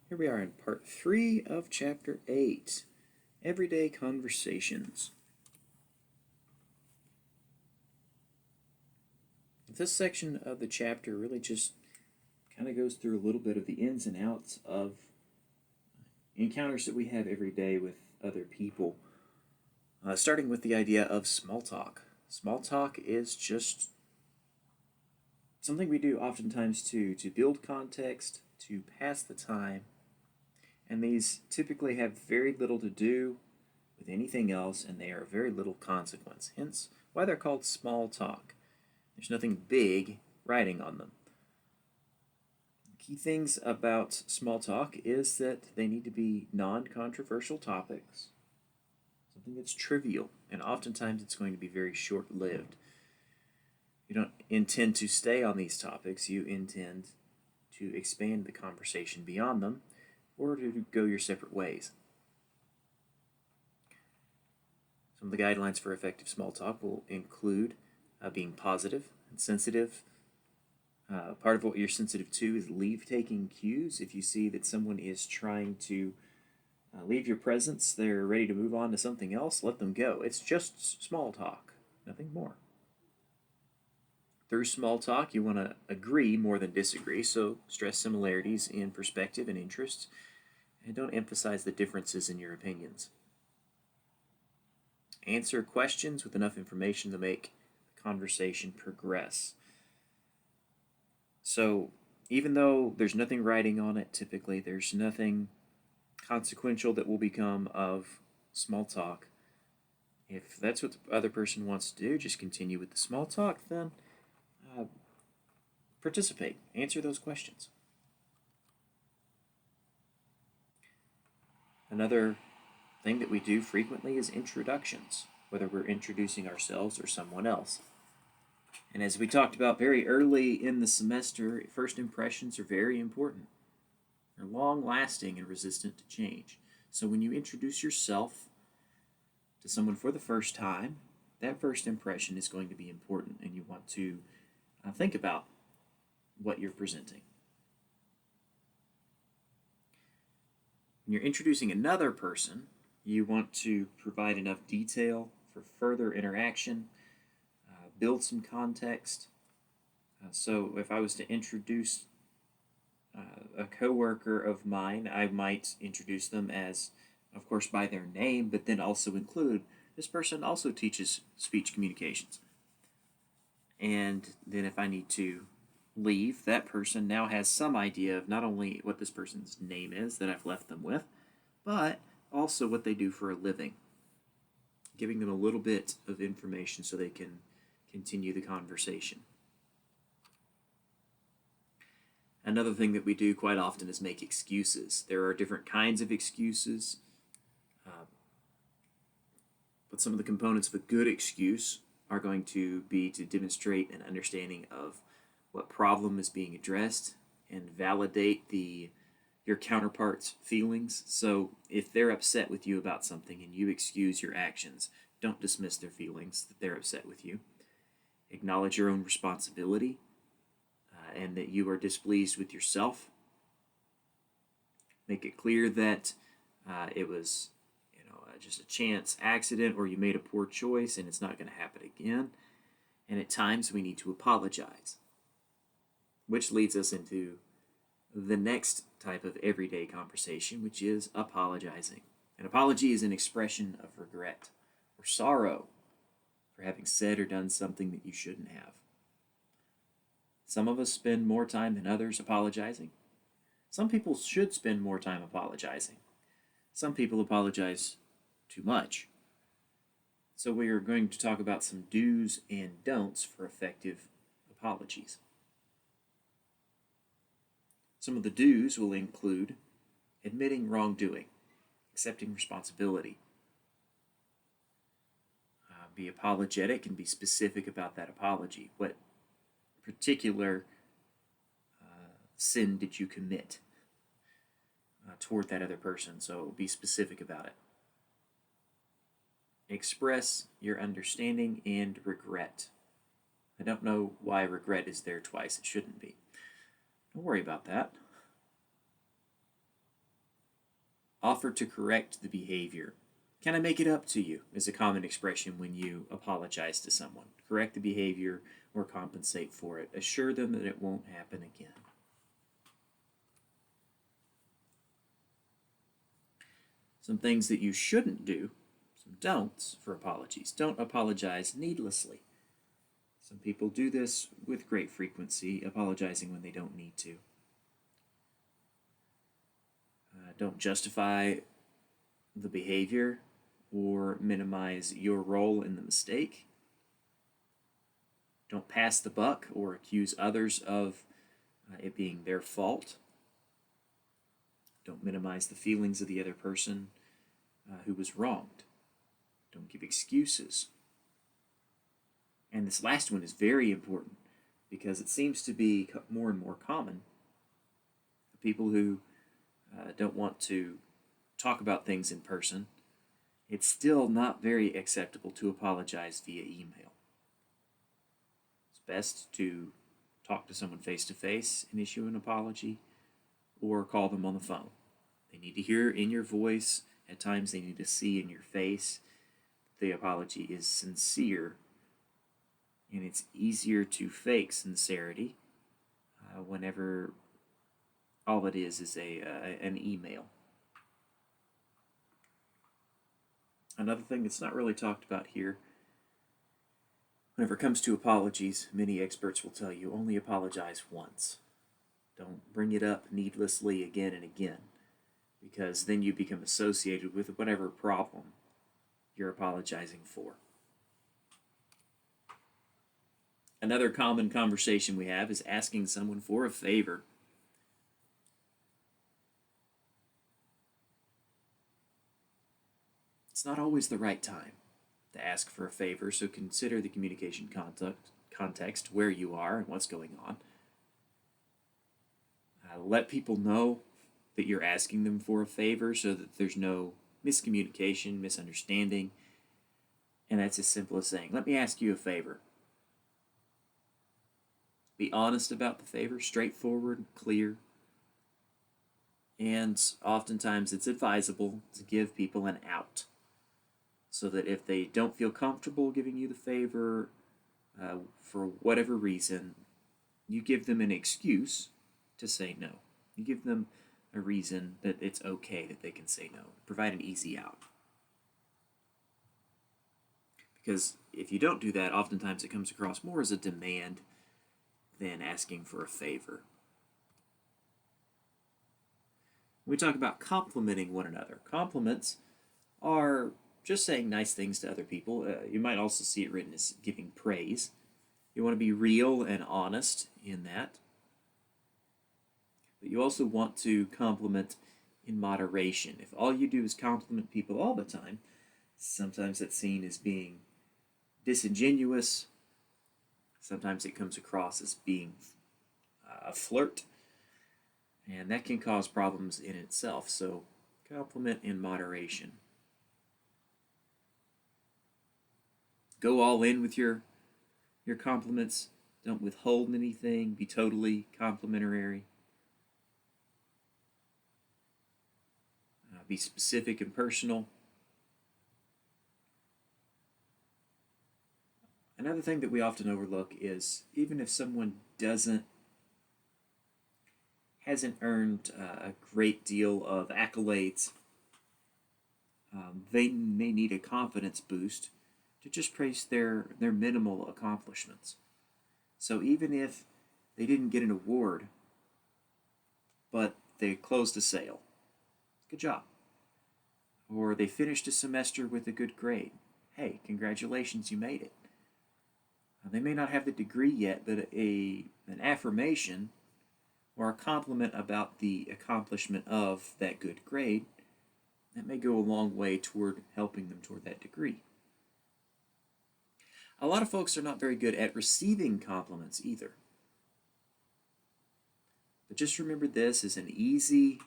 Here we are in part 3 of chapter 8, Everyday Conversations. This section of the chapter really just kind of goes through a little bit of the ins and outs of encounters that we have every day with other people, starting with the idea of small talk. Small talk is just something we do oftentimes to build context, to pass the time, and these typically have very little to do with anything else, and they are of very little consequence, hence why they're called small talk. There's nothing big riding on them. Key things about small talk is that they need to be non-controversial topics, something that's trivial, and oftentimes it's going to be very short-lived. You don't intend to stay on these topics, you intend to expand the conversation beyond them, or to go your separate ways. Some of the guidelines for effective small talk will include being positive and sensitive. Part of what you're sensitive to is leave-taking cues. If you see that someone is trying to leave your presence, they're ready to move on to something else, let them go. It's just small talk, nothing more. Through small talk, you want to agree more than disagree, so stress similarities in perspective and interests, and don't emphasize the differences in your opinions. Answer questions with enough information to make the conversation progress. So, even though there's nothing writing on it, typically, there's nothing consequential that will become of small talk. If that's what the other person wants to do, just continue with the small talk, then participate. Answer those questions. Another thing that we do frequently is introductions, whether we're introducing ourselves or someone else. And as we talked about very early in the semester, first impressions are very important. They're long-lasting and resistant to change. So when you introduce yourself to someone for the first time, that first impression is going to be important, and you want to think about what you're presenting. When you're introducing another person, you want to provide enough detail for further interaction, build some context. So if I was to introduce a coworker of mine, I might introduce them as, of course, by their name, but then also include this person also teaches speech communications. And then if I need to leave, that person now has some idea of not only what this person's name is that I've left them with, but also what they do for a living, giving them a little bit of information so they can continue the conversation. Another thing that we do quite often is make excuses. There are different kinds of excuses, but some of the components of a good excuse are going to be to demonstrate an understanding of what problem is being addressed and validate your counterpart's feelings. So if they're upset with you about something and you excuse your actions, don't dismiss their feelings that they're upset with you. Acknowledge your own responsibility and that you are displeased with yourself. Make it clear that it was just a chance accident, or you made a poor choice and it's not going to happen again. And at times we need to apologize, which leads us into the next type of everyday conversation, which is apologizing. An apology is an expression of regret or sorrow for having said or done something that you shouldn't have. Some of us spend more time than others apologizing. Some people should spend more time apologizing. Some people apologize too much. So we are going to talk about some do's and don'ts for effective apologies. Some of the do's will include admitting wrongdoing, accepting responsibility. Be apologetic and be specific about that apology. What particular sin did you commit toward that other person? So be specific about it. Express your understanding and regret. I don't know why regret is there twice. It shouldn't be. Don't worry about that. Offer to correct the behavior. Can I make it up to you? Is a common expression when you apologize to someone. Correct the behavior or compensate for it. Assure them that it won't happen again. Some things that you shouldn't do, some don'ts for apologies. Don't apologize needlessly. Some people do this with great frequency, apologizing when they don't need to. Don't justify the behavior or minimize your role in the mistake. Don't pass the buck or accuse others of it being their fault. Don't minimize the feelings of the other person who was wronged. Don't give excuses. And this last one is very important because it seems to be more and more common. People who don't want to talk about things in person, it's still not very acceptable to apologize via email. It's best to talk to someone face to face and issue an apology, or call them on the phone. They need to hear in your voice. At times they need to see in your face the apology is sincere, and it's easier to fake sincerity whenever all it is an email. Another thing that's not really talked about here, whenever it comes to apologies, many experts will tell you only apologize once. Don't bring it up needlessly again and again, because then you become associated with whatever problem you're apologizing for. Another common conversation we have is asking someone for a favor. It's not always the right time to ask for a favor, so consider the communication context, where you are and what's going on. Let people know that you're asking them for a favor so that there's no miscommunication, misunderstanding, and that's as simple as saying, let me ask you a favor. Be honest about the favor, straightforward, clear, and oftentimes it's advisable to give people an out, so that if they don't feel comfortable giving you the favor for whatever reason, you give them an excuse to say no. You give them a reason that it's okay that they can say no. Provide an easy out. Because if you don't do that, oftentimes it comes across more as a demand than asking for a favor. We talk about complimenting one another. Compliments are just saying nice things to other people. You might also see it written as giving praise. You want to be real and honest in that. But you also want to compliment in moderation. If all you do is compliment people all the time, sometimes that's seen as being disingenuous. Sometimes it comes across as being a flirt. And that can cause problems in itself. So compliment in moderation. Go all in with your compliments. Don't withhold anything. Be totally complimentary. Be specific and personal. Another thing that we often overlook is even if someone hasn't earned a great deal of accolades, they may need a confidence boost to just praise their minimal accomplishments. So even if they didn't get an award, but they closed a sale, good job. Or they finished a semester with a good grade, hey, congratulations, you made it. They may not have the degree yet, but an affirmation or a compliment about the accomplishment of that good grade, that may go a long way toward helping them toward that degree. A lot of folks are not very good at receiving compliments either. But just remember this as an easy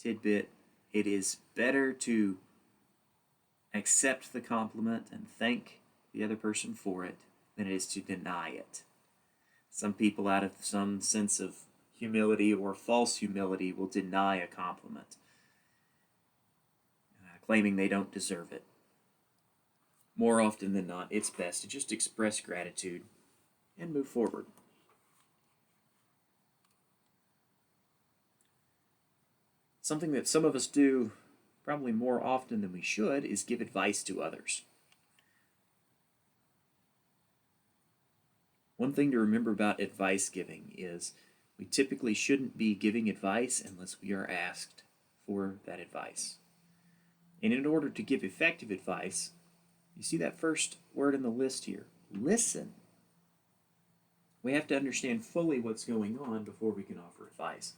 tidbit. It is better to accept the compliment and thank the other person for it than it is to deny it. Some people, out of some sense of humility or false humility, will deny a compliment. claiming they don't deserve it. More often than not, it's best to just express gratitude and move forward. Something that some of us do probably more often than we should is give advice to others. One thing to remember about advice giving is we typically shouldn't be giving advice unless we are asked for that advice. And in order to give effective advice, you see that first word in the list here, listen. We have to understand fully what's going on before we can offer advice.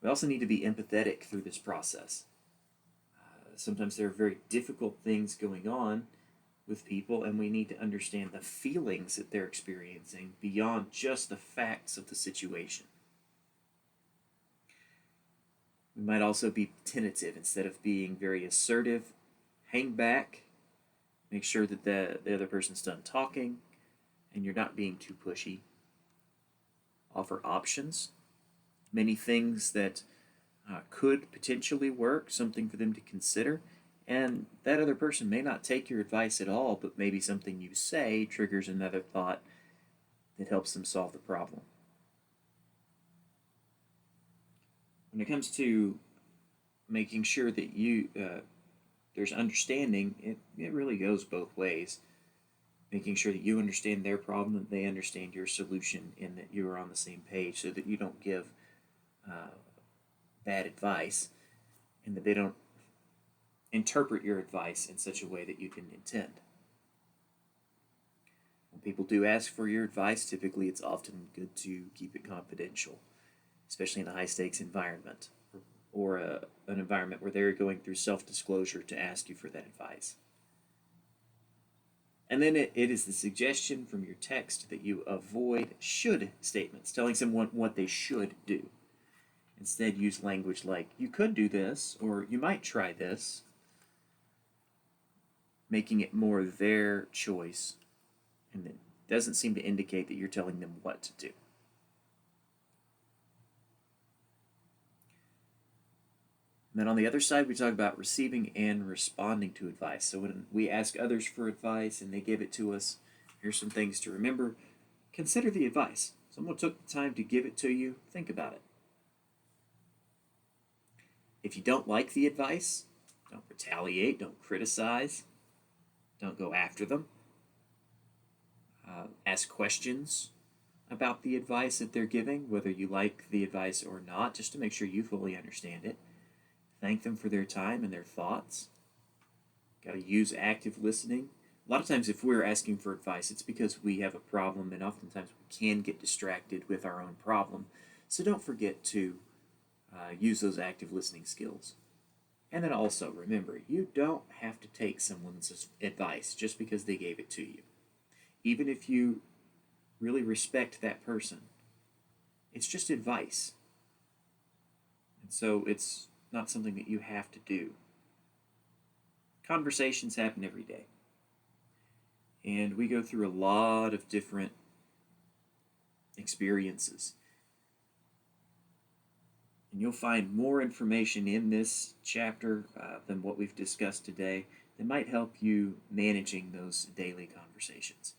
We also need to be empathetic through this process. Sometimes there are very difficult things going on with people, and we need to understand the feelings that they're experiencing beyond just the facts of the situation. We might also be tentative instead of being very assertive. Hang back, make sure that the other person's done talking, and you're not being too pushy. Offer options, many things that could potentially work, something for them to consider. And that other person may not take your advice at all, but maybe something you say triggers another thought that helps them solve the problem. When it comes to making sure that there's understanding, it really goes both ways. Making sure that you understand their problem and they understand your solution, and that you are on the same page, so that you don't give bad advice, and that they don't interpret your advice in such a way that you didn't intend. When people do ask for your advice, typically it's often good to keep it confidential, especially in a high-stakes environment, or an environment where they're going through self-disclosure to ask you for that advice. And then it is the suggestion from your text that you avoid should statements, telling someone what they should do. Instead, use language like, you could do this, or you might try this, making it more their choice, and it doesn't seem to indicate that you're telling them what to do. And then on the other side, we talk about receiving and responding to advice. So when we ask others for advice and they give it to us, here's some things to remember. Consider the advice. Someone took the time to give it to you. Think about it. If you don't like the advice, don't retaliate, don't criticize, don't go after them. Ask questions about the advice that they're giving, whether you like the advice or not, just to make sure you fully understand it. Thank them for their time and their thoughts. Got to use active listening. A lot of times if we're asking for advice, it's because we have a problem, and oftentimes we can get distracted with our own problem. So don't forget to use those active listening skills. And then also remember, you don't have to take someone's advice just because they gave it to you. Even if you really respect that person, it's just advice. And so it's not something that you have to do. Conversations happen every day. And we go through a lot of different experiences. And you'll find more information in this chapter than what we've discussed today that might help you managing those daily conversations.